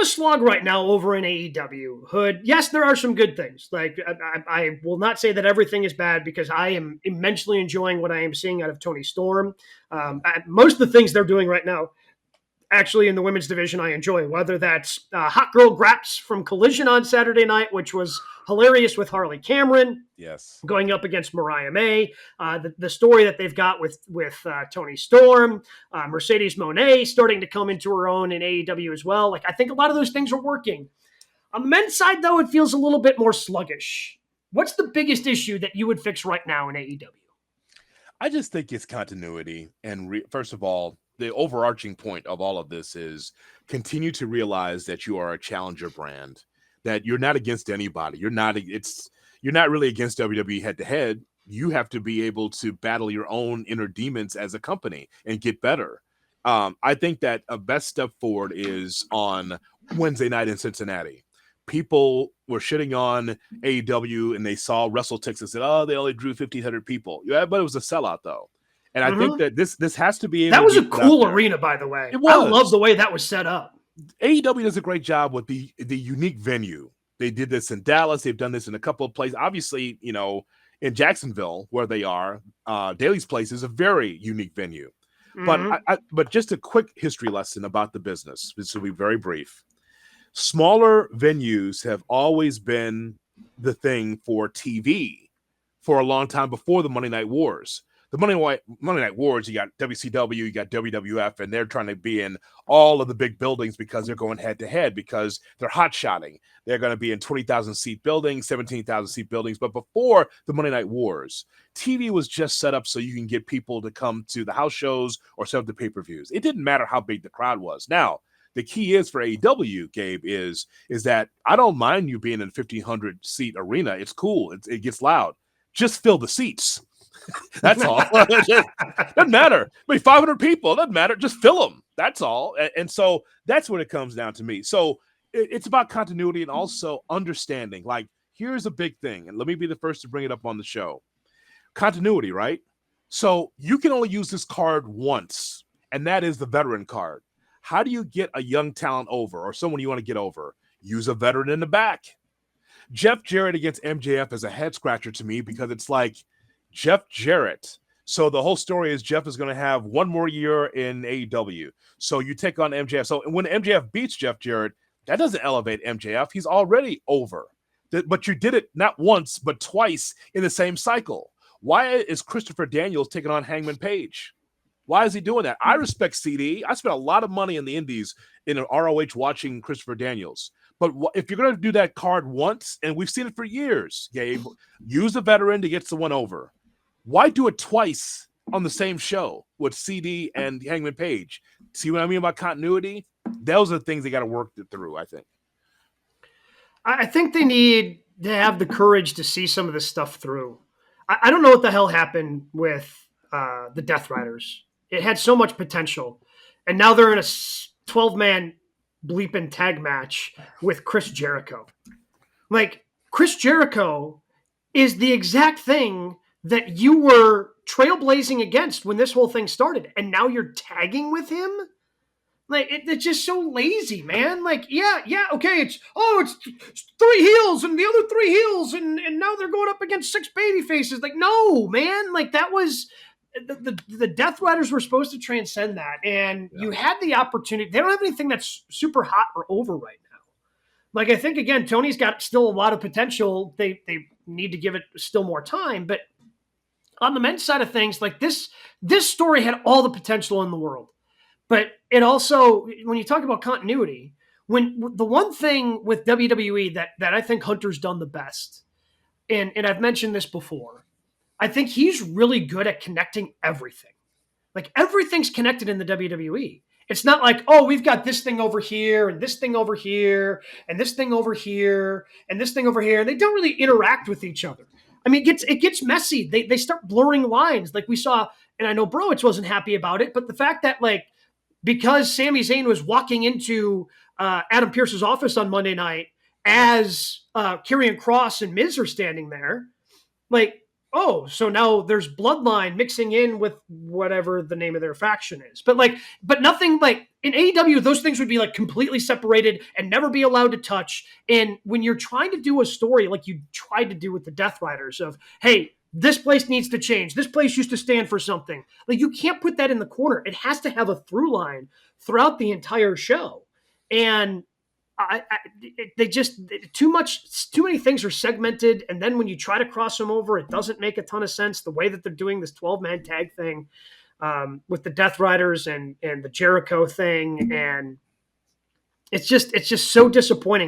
a slog right now over in AEW. Hood, yes, there are some good things. Like I will not say that everything is bad because I am immensely enjoying what I am seeing out of Tony Storm. Most of the things they're doing right now, actually in the women's division, I enjoy. Whether that's Hot Girl Graps from Collision on Saturday night, which was hilarious with Harley Cameron. Yes. Going up against Mariah May, the story that they've got with Tony Storm, Mercedes Moné starting to come into her own in AEW as well. Like I think a lot of those things are working. On the men's side, though, it feels a little bit more sluggish. What's the biggest issue that you would fix right now in AEW? I just think it's continuity. And first of all, the overarching point of all of this is continue to realize that you are a challenger brand, that you're not against anybody. You're not really against WWE head to head. You have to be able to battle your own inner demons as a company and get better. I think that a best step forward is on Wednesday night in Cincinnati. People were shitting on AEW and they saw WrestleTix and said, oh, they only drew 1,500 people. Yeah, but it was a sellout though. And I think that this has to be able that was to a cool arena, by the way. It was. I love the way that was set up. AEW does a great job with the unique venue. They did this in Dallas. They've done this in a couple of places. Obviously, in Jacksonville, where they are, Daly's Place is a very unique venue. Mm-hmm. But just a quick history lesson about the business. This will be very brief. Smaller venues have always been the thing for TV for a long time before the Monday Night Wars. The Monday Night Wars, you got WCW, you got WWF, and they're trying to be in all of the big buildings because they're going head to head because they're hot-shotting. They're going to be in 20,000 seat buildings, 17,000 seat buildings. But before the Monday Night Wars, TV was just set up so you can get people to come to the house shows or set up the pay-per-views. It didn't matter how big the crowd was. Now, the key is for AEW, Gabe, is that I don't mind you being in a 1,500 seat arena. It's cool. It gets loud. Just fill the seats. That's all. Doesn't matter. I mean, 500 people, doesn't matter. Just fill them. That's all. And so that's what it comes down to me. So it's about continuity and also understanding. Like, here's a big thing, and let me be the first to bring it up on the show. Continuity, right? So you can only use this card once, and that is the veteran card. How do you get a young talent over or someone you want to get over? Use a veteran in the back. Jeff Jarrett against MJF is a head scratcher to me because it's like, Jeff Jarrett. So the whole story is Jeff is going to have one more year in AEW. So you take on MJF. So when MJF beats Jeff Jarrett, that doesn't elevate MJF. He's already over. But you did it not once, but twice in the same cycle. Why is Christopher Daniels taking on Hangman Page? Why is he doing that? I respect CD. I spent a lot of money in the indies in an ROH watching Christopher Daniels. But if you're going to do that card once, and we've seen it for years, Gabe, use a veteran to get someone over. Why do it twice on the same show with CD and Hangman Page? See what I mean about continuity? Those are the things they got to work through, I think. I think they need to have the courage to see some of this stuff through. I don't know what the hell happened with the Death Riders. It had so much potential. And now they're in a 12-man bleeping tag match with Chris Jericho. Like, Chris Jericho is the exact thing that you were trailblazing against when this whole thing started, and now you're tagging with him? Like, it's just so lazy, man. Like, yeah, okay, it's 3 heels and the other 3 heels, and now they're going up against 6 baby faces. Like, no, man. Like, that was the Death Riders were supposed to transcend that, and you had the opportunity. They don't have anything that's super hot or over right now. Like, I think, again, Tony's got still a lot of potential. They need to give it still more time, but on the men's side of things, like this story had all the potential in the world. But it also, when you talk about continuity, when the one thing with WWE that I think Hunter's done the best, and I've mentioned this before, I think he's really good at connecting everything. Like, everything's connected in the WWE. It's not like, oh, we've got this thing over here and this thing over here and this thing over here and this thing over here. And they don't really interact with each other. I mean, it gets messy. They start blurring lines like we saw, and I know Broich wasn't happy about it, but the fact that, like, because Sami Zayn was walking into Adam Pearce's office on Monday night as Karrion Kross and Miz are standing there, like, oh, so now there's bloodline mixing in with whatever the name of their faction is. But nothing like in AEW, those things would be like completely separated and never be allowed to touch. And when you're trying to do a story like you tried to do with the Death Riders of, hey, this place needs to change. This place used to stand for something. Like you can't put that in the corner. It has to have a through line throughout the entire show. And they just too many things are segmented, and then when you try to cross them over, it doesn't make a ton of sense. The way that they're doing this 12-man tag thing with the Death Riders and the Jericho thing, and it's just so disappointing.